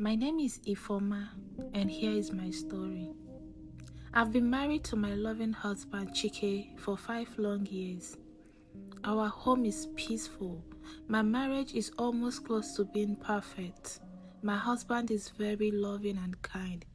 My name is Ifeoma, and here is my story. I've been married to my loving husband Chike for 5 long years. Our home is peaceful. My marriage is almost close to being perfect. My husband is very loving and kind.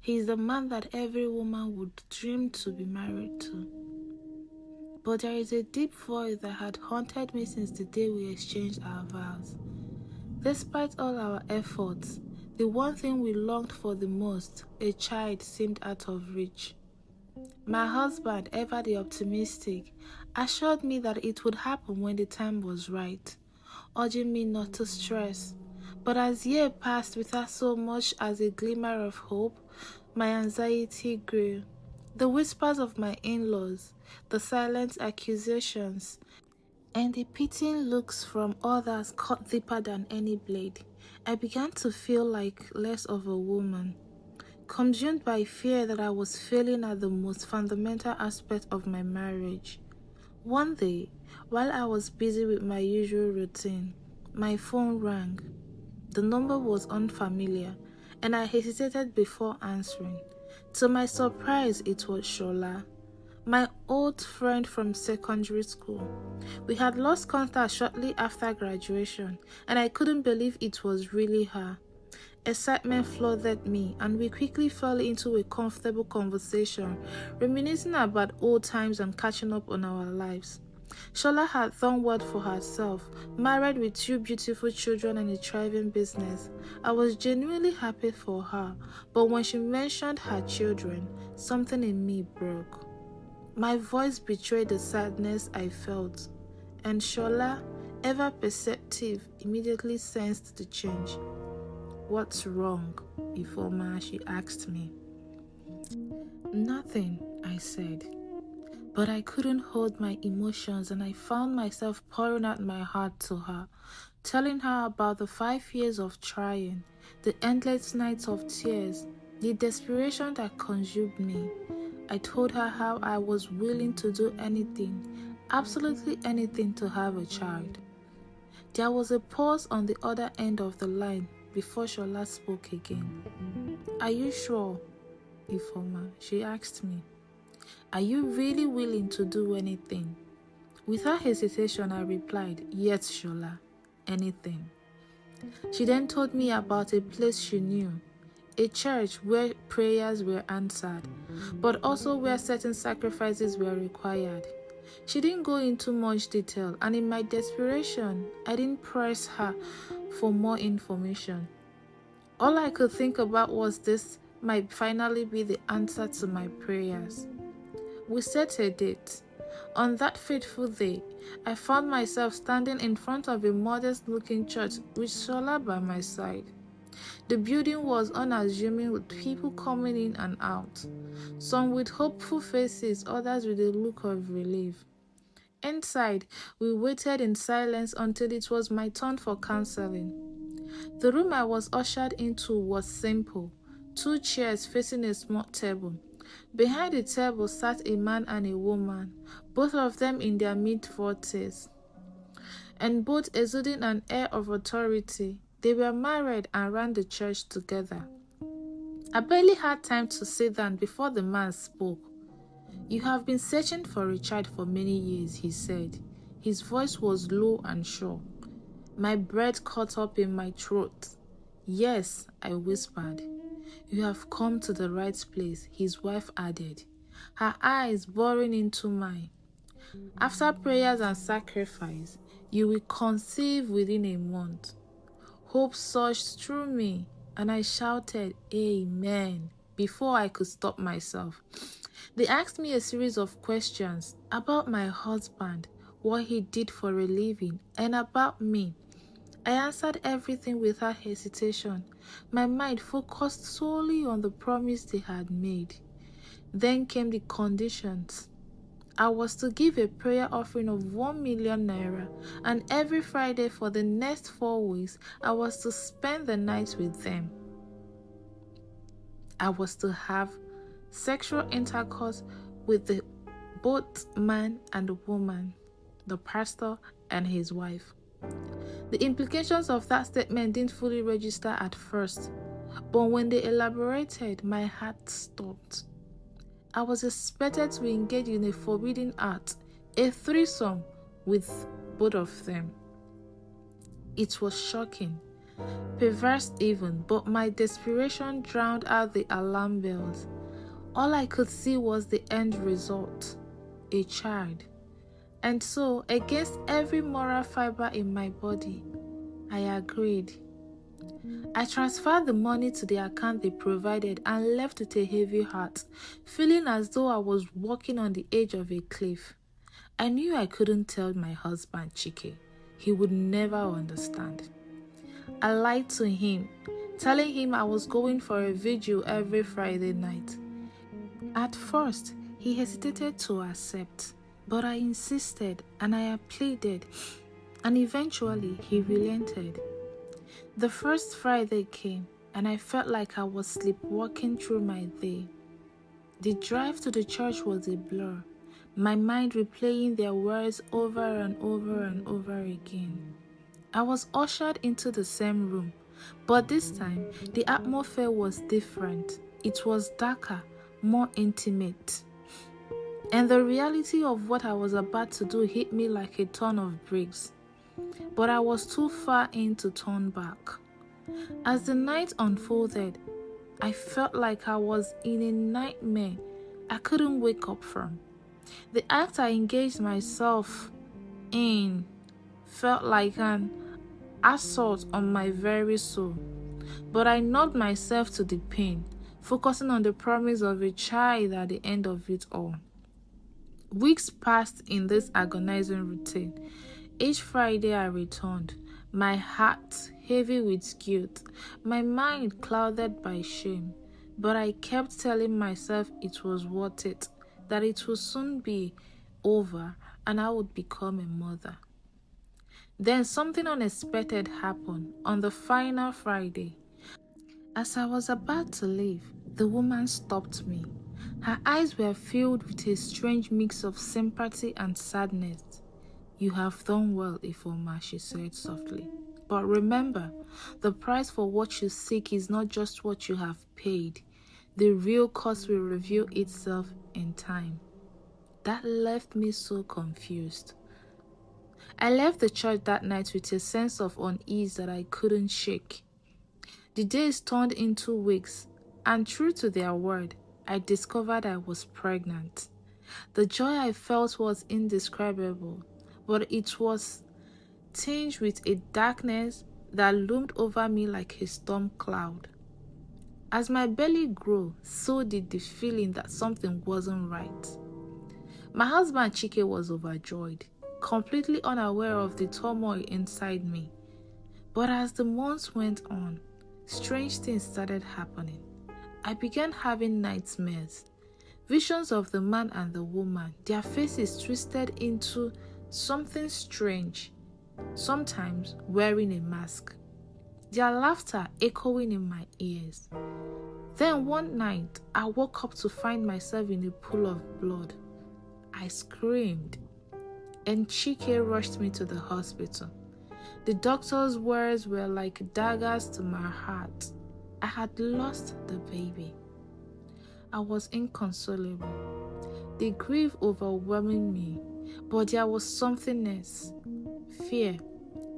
He is the man that every woman would dream to be married to. But there is a deep void that had haunted me since the day we exchanged our vows. Despite all our efforts, the one thing we longed for the most, a child, seemed out of reach. My husband, ever the optimistic, assured me that it would happen when the time was right, urging me not to stress. But as years passed without so much as a glimmer of hope, my anxiety grew. The whispers of my in-laws, the silent accusations, and the pitying looks from others cut deeper than any blade. I began to feel like less of a woman, consumed by fear that I was failing at the most fundamental aspect of my marriage. One day, while I was busy with my usual routine, my phone rang. The number was unfamiliar, and I hesitated before answering. To my surprise, it was Shola, my old friend from secondary school. We had lost contact shortly after graduation, and I couldn't believe it was really her. Excitement flooded me, and we quickly fell into a comfortable conversation, reminiscing about old times and catching up on our lives. Shola had done well for herself, married with 2 beautiful children and a thriving business. I was genuinely happy for her, but when she mentioned her children, something in me broke. My voice betrayed the sadness I felt, and Shola, ever perceptive, immediately sensed the change. "What's wrong, Ifeoma?" she asked me. "Nothing," I said. But I couldn't hold my emotions, and I found myself pouring out my heart to her, telling her about the 5 years of trying, the endless nights of tears, the desperation that consumed me. I told her how I was willing to do anything, absolutely anything, to have a child. There was a pause on the other end of the line before Shola spoke again. "Are you sure, Ifeoma?" she asked me. "Are you really willing to do anything?" Without hesitation, I replied, "Yes, Shola, anything." She then told me about a place she knew, a church where prayers were answered, but also where certain sacrifices were required. She didn't go into much detail, and in my desperation, I didn't press her for more information. All I could think about was this might finally be the answer to my prayers. We set a date. On that fateful day, I found myself standing in front of a modest-looking church with Shola by my side. The building was unassuming, with people coming in and out, some with hopeful faces, others with a look of relief. Inside, we waited in silence until it was my turn for counseling. The room I was ushered into was simple, 2 chairs facing a small table. Behind the table sat a man and a woman, both of them in their mid-40s, and both exuding an air of authority. They were married and ran the church together. I barely had time to sit down before the man spoke. "You have been searching for a child for many years," he said. His voice was low and sure. My breath caught up in my throat. "Yes," I whispered. "You have come to the right place," his wife added, her eyes boring into mine. "After prayers and sacrifice, you will conceive within a month." Hope surged through me, and I shouted, "Amen," before I could stop myself. They asked me a series of questions about my husband, what he did for a living, and about me. I answered everything without hesitation, my mind focused solely on the promise they had made. Then came the conditions. I was to give a prayer offering of 1 million naira, and every Friday for the next 4 weeks, I was to spend the night with them. I was to have sexual intercourse with both man and woman, the pastor and his wife. The implications of that statement didn't fully register at first. But when they elaborated, my heart stopped. I was expected to engage in a forbidden act, a threesome with both of them. It was shocking, perverse even, but my desperation drowned out the alarm bells. All I could see was the end result, a child. And so, against every moral fiber in my body, I agreed. I transferred the money to the account they provided and left with a heavy heart, feeling as though I was walking on the edge of a cliff. I knew I couldn't tell my husband, Chike. He would never understand. I lied to him, telling him I was going for a vigil every Friday night. At first, he hesitated to accept, but I insisted and I pleaded, and eventually he relented. The first Friday came, and I felt like I was sleepwalking through my day. The drive to the church was a blur, my mind replaying their words over and over and over again. I was ushered into the same room, but this time the atmosphere was different. It was darker, more intimate. And the reality of what I was about to do hit me like a ton of bricks. But I was too far in to turn back. As the night unfolded, I felt like I was in a nightmare I couldn't wake up from. The act I engaged myself in felt like an assault on my very soul. But I numbed myself to the pain, focusing on the promise of a child at the end of it all. Weeks passed in this agonizing routine. Each Friday I returned, my heart heavy with guilt, my mind clouded by shame. But I kept telling myself it was worth it, that it would soon be over and I would become a mother. Then something unexpected happened on the final Friday. As I was about to leave, the woman stopped me. Her eyes were filled with a strange mix of sympathy and sadness. "You have done well, Ifeoma," she said softly. "But remember, the price for what you seek is not just what you have paid. The real cost will reveal itself in time." That left me so confused. I left the church that night with a sense of unease that I couldn't shake. The days turned into weeks, and true to their word, I discovered I was pregnant. The joy I felt was indescribable, but it was tinged with a darkness that loomed over me like a storm cloud. As my belly grew, so did the feeling that something wasn't right. My husband Chike was overjoyed, completely unaware of the turmoil inside me. But as the months went on, strange things started happening. I began having nightmares, visions of the man and the woman, their faces twisted into something strange, sometimes wearing a mask, their laughter echoing in my ears. Then one night, I woke up to find myself in a pool of blood. I screamed, and Chike rushed me to the hospital. The doctor's words were like daggers to my heart. I had lost the baby. I was inconsolable, the grief overwhelming me, but there was something else. Fear.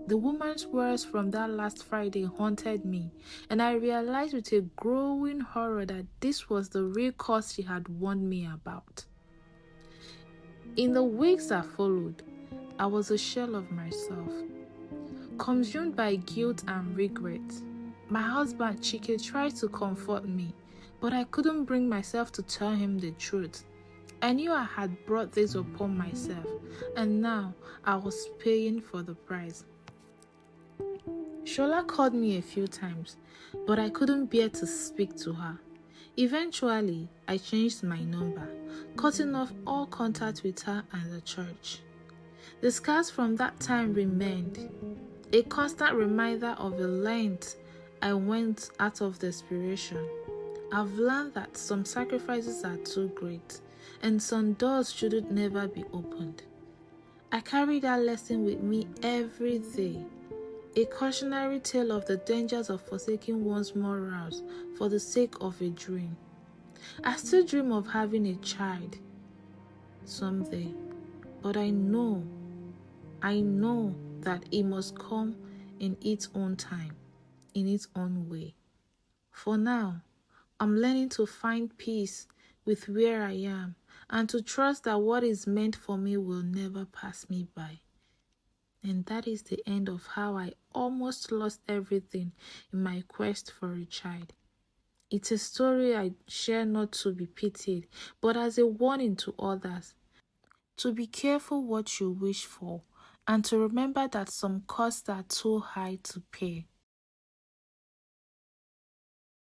The woman's words from that last Friday haunted me, and I realized with a growing horror that this was the real cause she had warned me about. In the weeks that followed, I was a shell of myself, consumed by guilt and regret. My husband Chike tried to comfort me, but I couldn't bring myself to tell him the truth. I knew I had brought this upon myself, and now I was paying for the price. Shola called me a few times, but I couldn't bear to speak to her. Eventually, I changed my number, cutting off all contact with her and the church. The scars from that time remained, a constant reminder of the length I went out of desperation. I've learned that some sacrifices are too great, and some doors shouldn't never be opened. I carry that lesson with me every day. A cautionary tale of the dangers of forsaking one's morals for the sake of a dream. I still dream of having a child someday, but I know that it must come in its own time, in its own way. For now, I'm learning to find peace with where I am and to trust that what is meant for me will never pass me by. And that is the end of how I almost lost everything in my quest for a child. It's a story I share not to be pitied, but as a warning to others. To be careful what you wish for, and to remember that some costs are too high to pay.